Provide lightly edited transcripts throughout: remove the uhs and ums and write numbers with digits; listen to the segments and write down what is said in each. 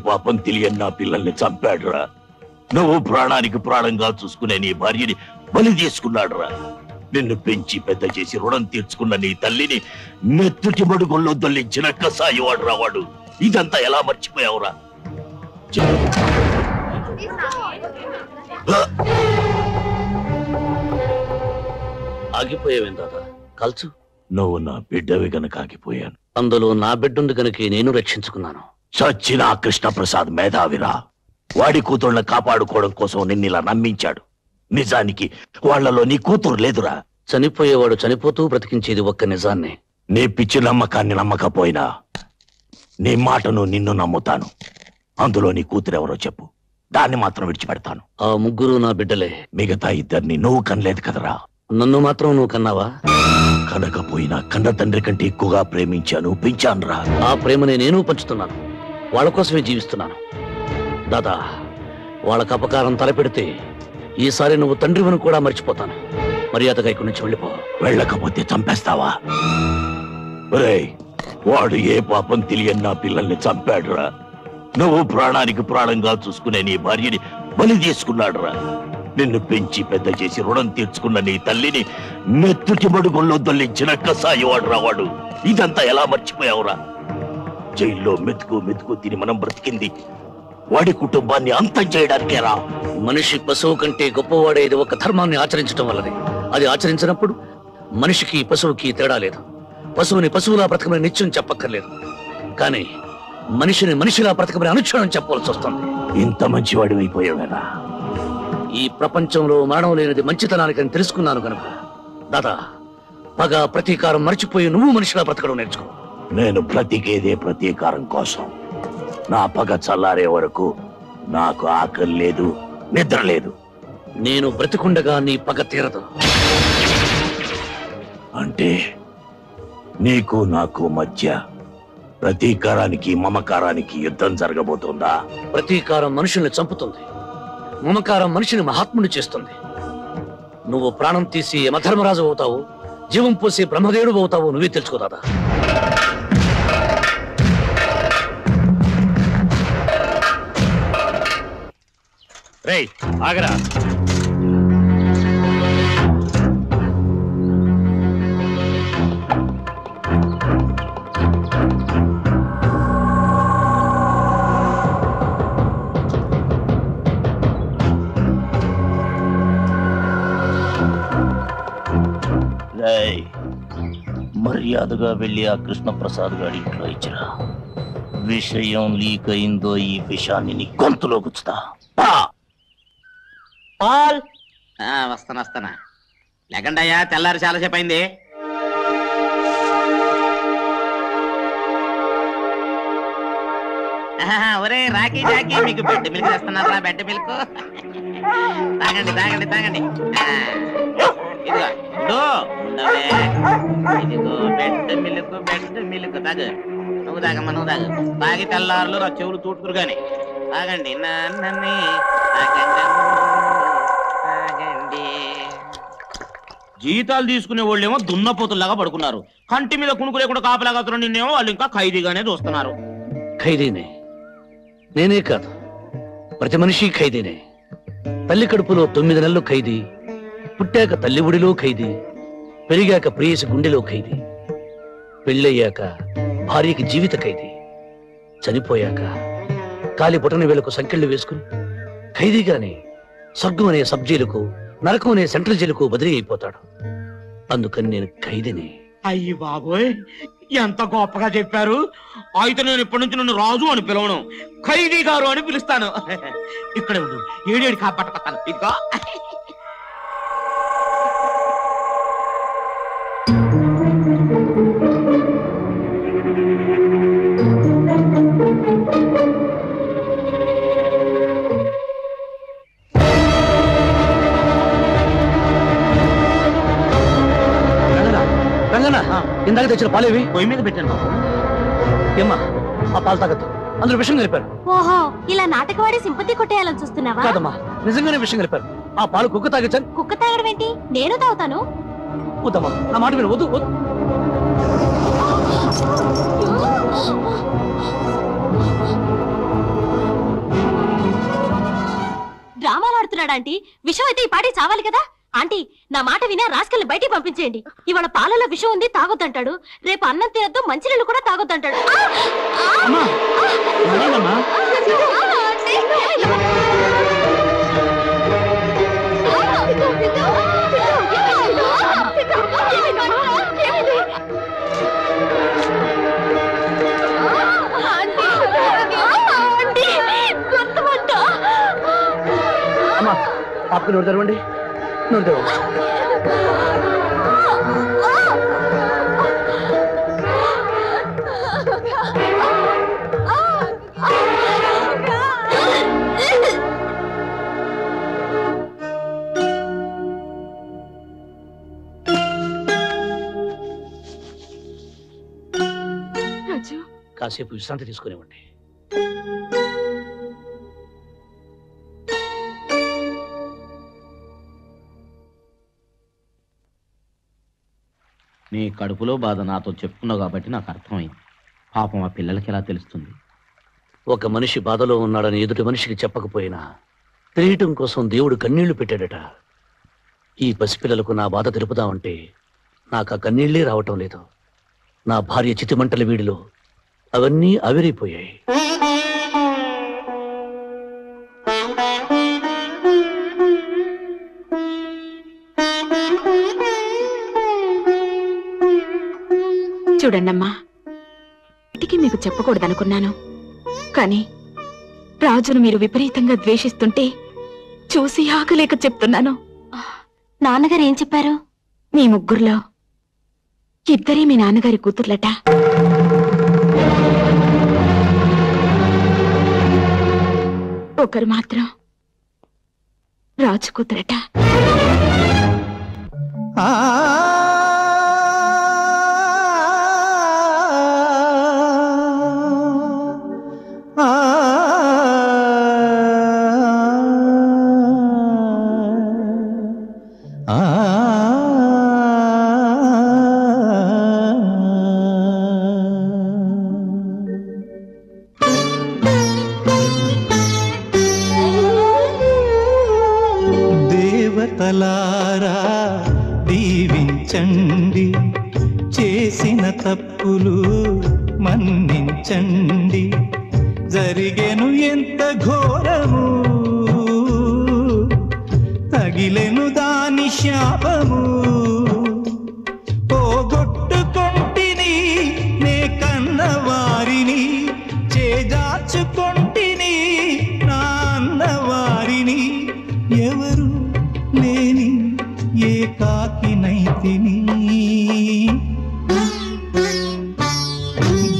పాపం తెలియని నా పిల్లల్ని చంపాడురా. నువ్వు ప్రాణానికి ప్రాణంగా చూసుకునే నీ భార్యని బలి తీసుకున్నాడురా. నిన్ను పెంచి పెద్ద చేసి రుణం తీర్చుకున్న నీ తల్లిని మెత్తుటి మడుగుల్లో దొల్లించిన కసాయివాడు రావాడు. ఇదంతా ఎలా మర్చిపోయావురా? ఆగిపోయావేం దాదా? కల్చు. నువ్వు నా బిడ్డవి గనక ఆగిపోయాను. అందులో నా బిడ్డుంది గనక నేను రక్షించుకున్నాను. చచ్చిన కృష్ణప్రసాద్ మేధావిరా. వాడి కూతుళ్ళని కాపాడుకోవడం కోసం నిన్నిలా నమ్మించాడు. నిజానికి వాళ్లలో నీ కూతురు లేదురా. చనిపోయేవాడు చనిపోతూ బ్రతికించేది ఒక్క నిజాన్ని. నీ పిచ్చి నమ్మకాన్ని నమ్మకపోయినా నీ మాటను నిన్ను నమ్ముతాను. అందులో నీ కూతురెవరో చెప్పు, దాన్ని మాత్రం విడిచిపెడతాను. ఆ ముగ్గురు నా బిడ్డలే. మిగతా ఇద్దరిని నువ్వు కనలేదు కదరా. నన్ను మాత్రం నువ్వు కన్నావా? కనకపోయినా కన్న తండ్రి కంటే ఎక్కువగా ప్రేమించాను, పెంచానురా. ఆ ప్రేమని నేను పంచుతున్నాను. వాళ్ళ కోసమే జీవిస్తున్నాను. దాదా, వాళ్ళకు అపకారం తలపెడితే ఈసారి నువ్వు తండ్రివని కూడా మర్చిపోతాను. మర్యాదగా ఇక్కడి నుంచి వెళ్ళిపో. వెళ్ళకపోతే చంపేస్తావా? ఒరేయ్, వాడు ఏ పాపం తెలియని నా పిల్లల్ని చంపాడురా. నువ్వు ప్రాణానికి ప్రాణంగా చూసుకునే నీ భార్యని బలి తీసుకున్నాడురా. నిన్ను పెంచి పెద్ద చేసి రుణం తీర్చుకున్న నీ తల్లిని మెత్తుటి మడుగుల్లో దొల్లించిన కసాయివాడు రావాడు. ఇదంతా ఎలా మర్చిపోయావురా? జైల్లో మెతుకు మెతుకు తిని మనం బ్రతికింది వాడి కుటుంబాన్ని అంతం చేయడానికేరా. మనిషి పశువు కంటే గొప్పవాడేది ఒక ధర్మాన్ని ఆచరించడం వల్లనే. అది ఆచరించినప్పుడు మనిషికి పశువుకి తేడా లేదు. పశువుని పశువులా బ్రతకమని నిత్యం చెప్పక్కర్లేదు, కానీ మనిషిని మనిషిలా బ్రతకమని అనుక్షణం చెప్పవలసి వస్తుంది. ఇంత మంచివాడి అయిపోయావేనా? ఈ ప్రపంచంలో మరణం లేనిది మంచితనానికి తెలుసుకున్నాను కనుక దాదా, పగ ప్రతీకారం మర్చిపోయి నువ్వు మనిషిలా బ్రతకడం నేర్చుకో. నేను బ్రతికేదే ప్రతీకారం కోసం. నా పగ చల్లారే వరకు నాకు ఆకలి లేదు, నిద్ర లేదు. నేను బ్రతికుండగా నీ పగ తీరదు. అంటే నీకు నాకు మధ్య ప్రతీకారానికి మమకారానికి యుద్ధం జరగబోతుందా? ప్రతీకారం మనుషుల్ని చంపుతుంది, మమకారం మనిషిని మహాత్ముని చేస్తుంది. నువ్వు ప్రాణం తీసి యమధర్మరాజు అవుతావు, జీవం పోసి బ్రహ్మదేవుడు అవుతావు. నువ్వే తెలుసుకో దాదా. రేయ్, ఆగరా. మర్యాదగా వెళ్ళి ఆ కృష్ణప్రసాద్ గారి ఇంట్లో ఇచ్చిరా. విషయం లీక్ అయిందో ఈ విషయాన్ని నీ గొంతులో గుచ్చుతా. వస్తానా లేకండి అయ్యా, తెల్లారి చాలాసేపు అయింది. ఒరే రాకీ జాకీ, మీకు బెడ్ మిల్క్ తెస్తున్నారా? బెడ్ మిల్క్ తాగండి తాగండి తాగండి. ఇదిగో ఇదిగో బెడ్ మిల్క్, బెడ్ మిల్క్ తాగు. నువ్వు తాగమ్మా, నువ్వు తాగు. తాగి తెల్లారులు రా చెవులు తూటుకురు గాని తాగండి. నన్ను తాగండి. జీతాలు తీసుకునే వాళ్ళేమో దున్నపోతుల్లాగా పడుకున్నారు. కంటి మీద కుణుకు లేకుండా కాపలాగా నిన్నేమో వాళ్ళు ఇంకా ఖైదీగానే చూస్తున్నారు. ఖైదీనే, నేనే కాదు, ప్రతి మనిషి ఖైదీనే. తల్లి కడుపులో 9 నెలలు ఖైదీ, పుట్టాక తల్లి ఒడిలో ఖైదీ, పెరిగాక ప్రేయసి గుండెలో ఖైదీ, పెళ్ళయ్యాక భార్యకి జీవిత ఖైదీ, చనిపోయాక కాలి బొటన వేలకు సంకెళ్ళు వేసుకుని ఖైదీగానే స్వర్గం అనే సబ్ జైలుకు, నరకం అనే సెంట్రల్ జైలుకు బదిలీ అయిపోతాడు. అందుకని నేను ఖైదీని. అయ్యి బాబోయ్, ఎంత గొప్పగా చెప్పారు. అయితే నేను ఇప్పటి నుంచి నన్ను రాజు అని పిలవను, ఖైదీ గారు అని పిలుస్తాను. ఇక్కడే ఉండు, ఏడేడు కాపాడుతాను. ఇదిగో ఇందాక తెచ్చిన పాలేవి పొయ్యి మీద పెట్టాను బాబు. ఏమ్మా, ఆ పాలు తాగద్దు, అందులో విషయం కలిపారు. ఓహో, ఇలా నాటకవాడి సింపతి కొట్టేయాలని చూస్తున్నావా? కాదమ్మా, నిజంగానే విషయం కలిపారు. ఆ పాలు కుక్క తాగచ్చాను. కుక్క తాగడం ఏంటి? నేను తాగుతాను. వద్దమ్మా, నా మాట విను. వద్దు వద్దు. తాగుతున్నాడా ఆంటీ? విషం అయితే ఈ పాటి చావాలి కదా ఆంటీ. నా మాట వినా రాసుకెళ్ళి బయటికి పంపించేయండి. ఇవాళ పాలలో విషం ఉంది తాగొద్దంటాడు, రేపు అన్నం తినద్దు మంచినీళ్ళు కూడా తాగొద్దంటాడు. అమ్మా आपको नोट తెరవండి. నోట్ తెరవండి. కాసేపు విశ్రాంతి తీసుకునేవ్వండి. నీ కడుపులో బాధ నాతో చెప్పుకున్నావు కాబట్టి నాకు అర్థమైంది. పాపం ఆ పిల్లలకి ఎలా తెలుస్తుంది? ఒక మనిషి బాధలో ఉన్నాడని ఎదుటి మనిషికి చెప్పకపోయినా తెలియటం కోసం దేవుడు కన్నీళ్లు పెట్టాడట. ఈ పసిపిల్లలకు నా బాధ తెలుపుదామంటే నాకు ఆ కన్నీళ్లే రావటం లేదు. నా భార్య చితిమంటల వీడిలో అవన్నీ ఆవిరైపోయాయి. చూడండమ్మా, ఇంటికి మీకు చెప్పకూడదనుకున్నాను, కానీ రాజును మీరు విపరీతంగా ద్వేషిస్తుంటే చూసి ఆగలేక చెప్తున్నాను. నాన్నగారు ఏం చెప్పారు? మీ ముగ్గురులో ఇద్దరే మీ నాన్నగారి కూతుర్లట. ఒకరు మాత్రం రాజు కూతురట. దేవతలారా దీవించండి, చేసిన తప్పులు మన్నించండి. జరిగెను ఎంత ఘోరము, తగిలెను దాని శాపము. పోగొట్టుకొంటిని నే కన్నవారిని, చేజార్చుకొంటిని నా అన్నవారిని. ఎవరు లేని ఏకాకినైతిని.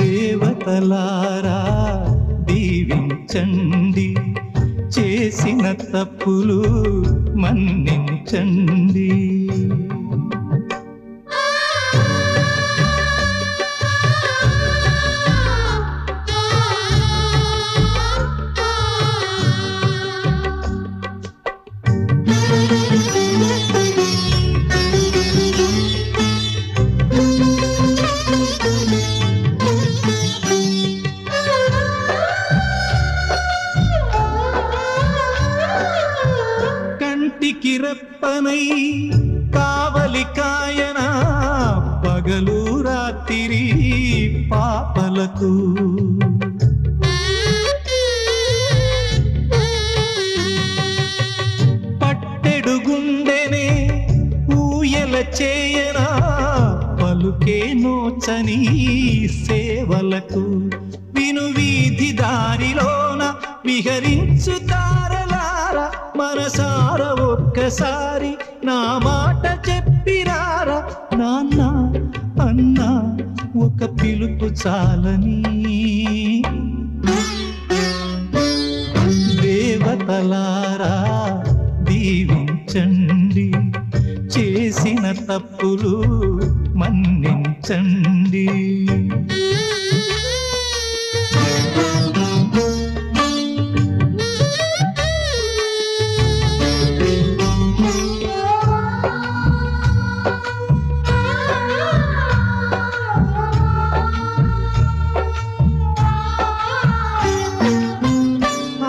దేవతలారా దీవించండి, చేసిన తప్పులు మన్నించండి. కంటికి రెప్పనై కావలి కాయన, పగలు రాత్రి పాపలకు. పట్టెడు గుండెనే ఊయల చేయన, పలుకే నోచని సేవలకు. విను వీధి దారిలోన విహరించు తారలారా, మనసార ఒక్కసారి నా మాట చెప్పిరారా. నాన్న అన్న ఒక పిలుపు చాలని. దేవతలారా దీవించండి, చేసిన తప్పులు మన్నించండి.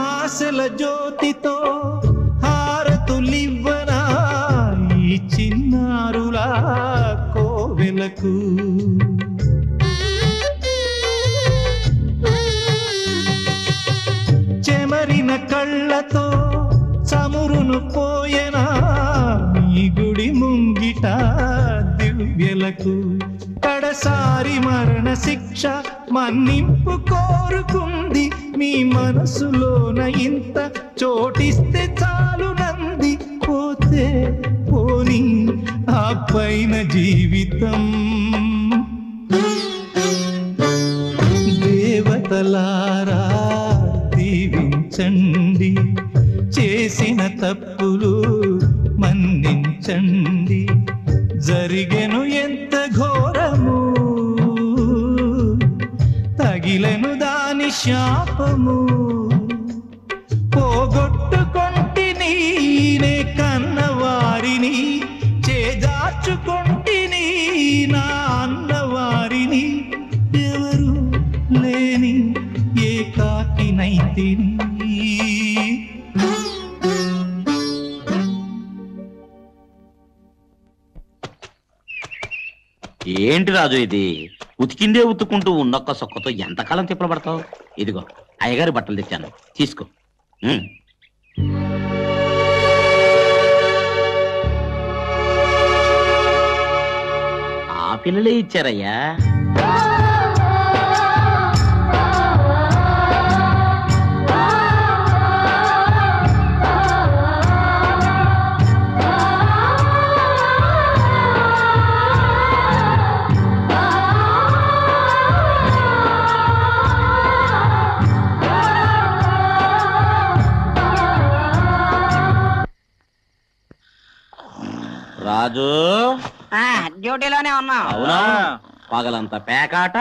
ఆశల జ్యోతితో హార దివ్వెలకు చెమరిన కళ్ళతో చమురును పోయనా నీ గుడి ముంగిట దివ్యలకు కడసారి మరణ శిక్ష మన్నింపు కోరుకుంది మీ మనసులోన ఇంత చోటిస్తే చాలునంది పోతే పోని ఆ పైన జీవితం దేవతలారా దీవించండి చేసిన తప్పులు మన్నించండి జరిగెను ఎంత ఘోరము తగిలెను దాని శాపము పోగొట్టుకొంటిని నే కన్నవారిని చేజార్చుకొంటిని నా అన్నవారిని ఎవరు లేని ఏకాకినైతిని ఏంటి రాజు ఇది? ఉతికిందే ఉతుక్కుంటూ ఉన్నొక్క సొక్కతో ఎంతకాలం తిప్పలబడతావు? ఇదిగో అయ్యగారి బట్టలు తెచ్చాను, తీసుకో. ఆ పిల్లలే ఇచ్చారయ్యా. రాజు డ్యూటీలోనే ఉన్నా. అవునా? పగలంతా పేకాట,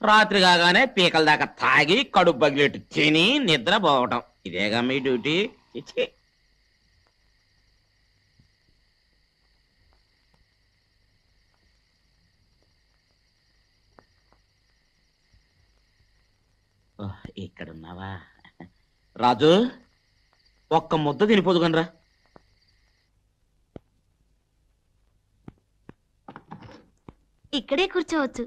రాత్రి కాగానే పీకల దాకా తాగి కడుపు బగిలెట్టు తిని నిద్రపోవటం, ఇదేగా మీ డ్యూటీ? ఇక్కడున్నావా రాజు? ఒక్క ముద్ద తినిపోదుగనరా. ఇక్కడే కూర్చోవచ్చు.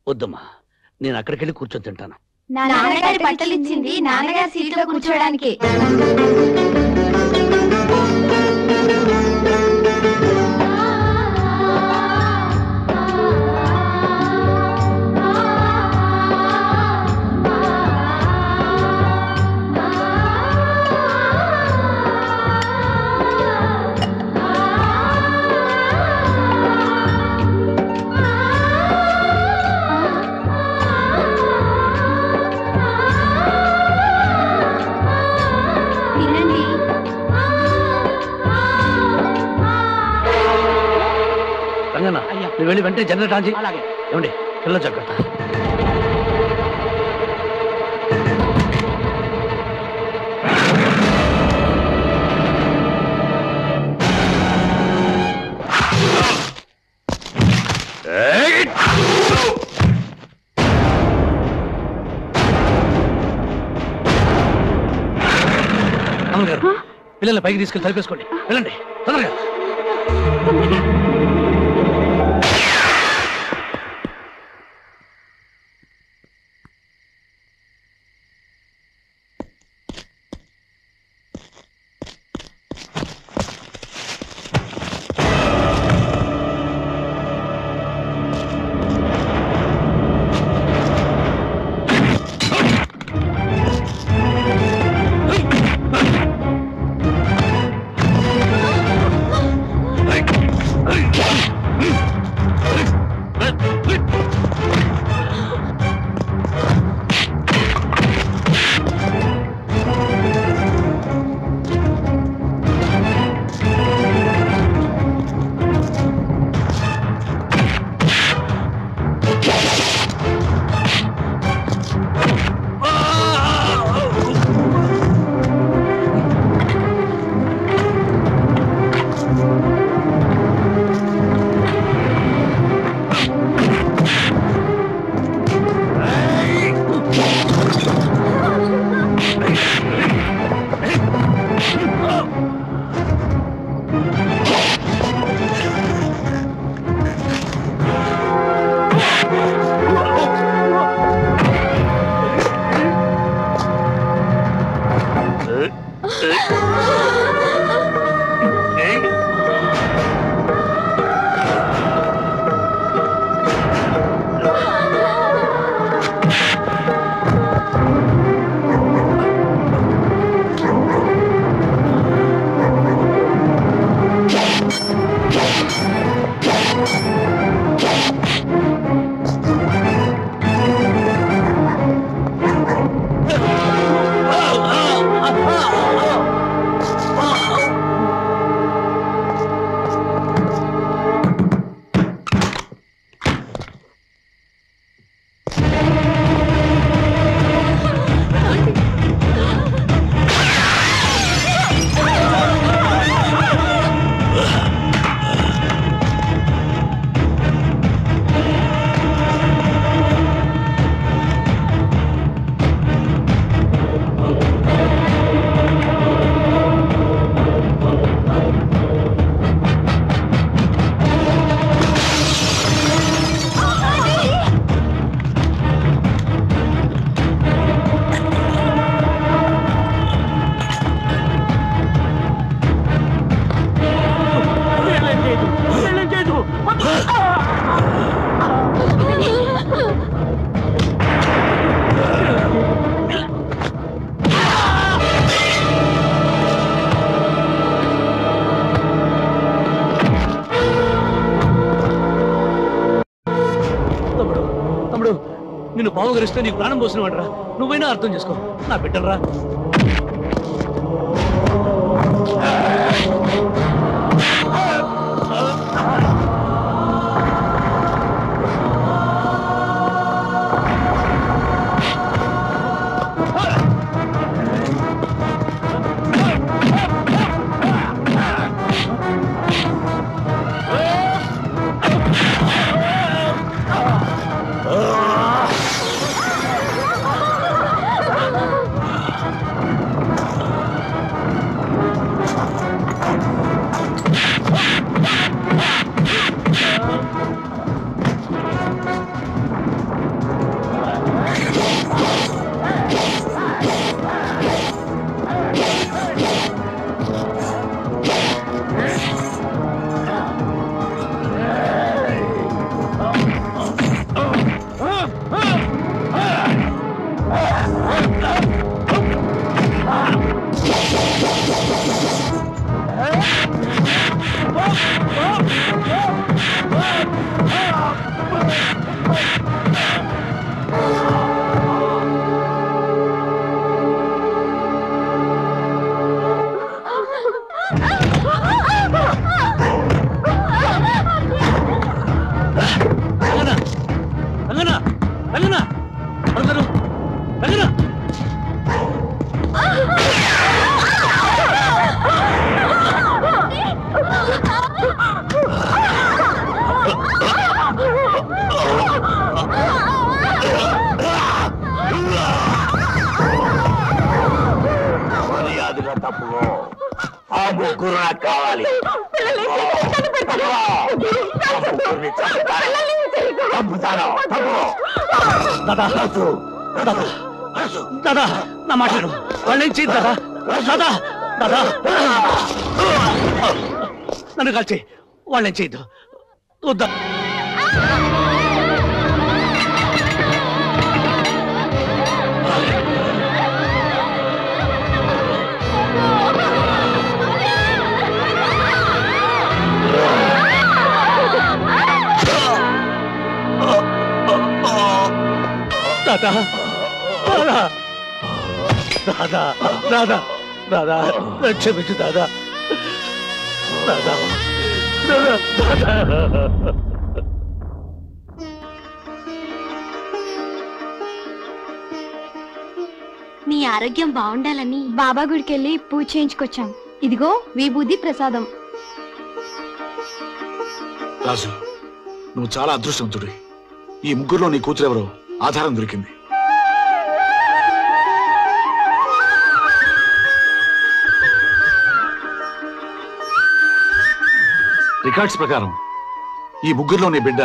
వద్దమ్మా, నేను అక్కడికి వెళ్ళి కూర్చొని తింటాను. నాన్నగారి బట్టలు ఇచ్చింది నాన్నగారి సీట్లో కూర్చోడానికి. నువ్వు వెళ్ళి వెంటనే జనరేట్ ఆన్ చేయి. ఏమండి పిల్లలు జాగ్రత్త. అమల్ గారు, పిల్లల్ని పైకి తీసుకెళ్ళి తలిపేసుకోండి. వెళ్ళండి తొందరగా. నిన్ను పావుగరిస్తే నీకు ప్రాణం పోసిన వాడరా. నువ్వైనా అర్థం చేసుకో నా బిడ్డలరా. దాదా నా మాట్లాడు వాళ్ళేం చేయదు దాదా. దాదా దాదా నన్ను కాల్చి వాళ్ళేం చేయద్దు. వద్దా దాదా దాదా దాదా దాదా క్షమించు దాదా. దాదా దాదా నీ ఆరోగ్యం బాగుండాలని బాబా గుడికి వెళ్ళి పూజ చేయించుకొచ్చాం. ఇదిగో విభూది ప్రసాదం. రాజు, నువ్వు చాలా అదృష్టవంతుడి. ఈ ముగ్గురులో నీ కూతురెవరో ఆధారం దొరికింది. రికార్డ్స్ ప్రకారం ఈ ముగ్గురులో నీ బిడ్డ.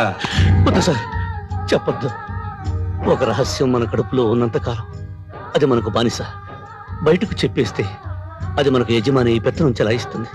వద్దు సార్, చెప్పొద్దు. ఒక రహస్యం మన కడుపులో ఉన్నంతకాలం అది మనకు బానిస. బయటకు చెప్పేస్తే అది మనకు యజమాని పెత్తనం చెలాయిస్తుంది.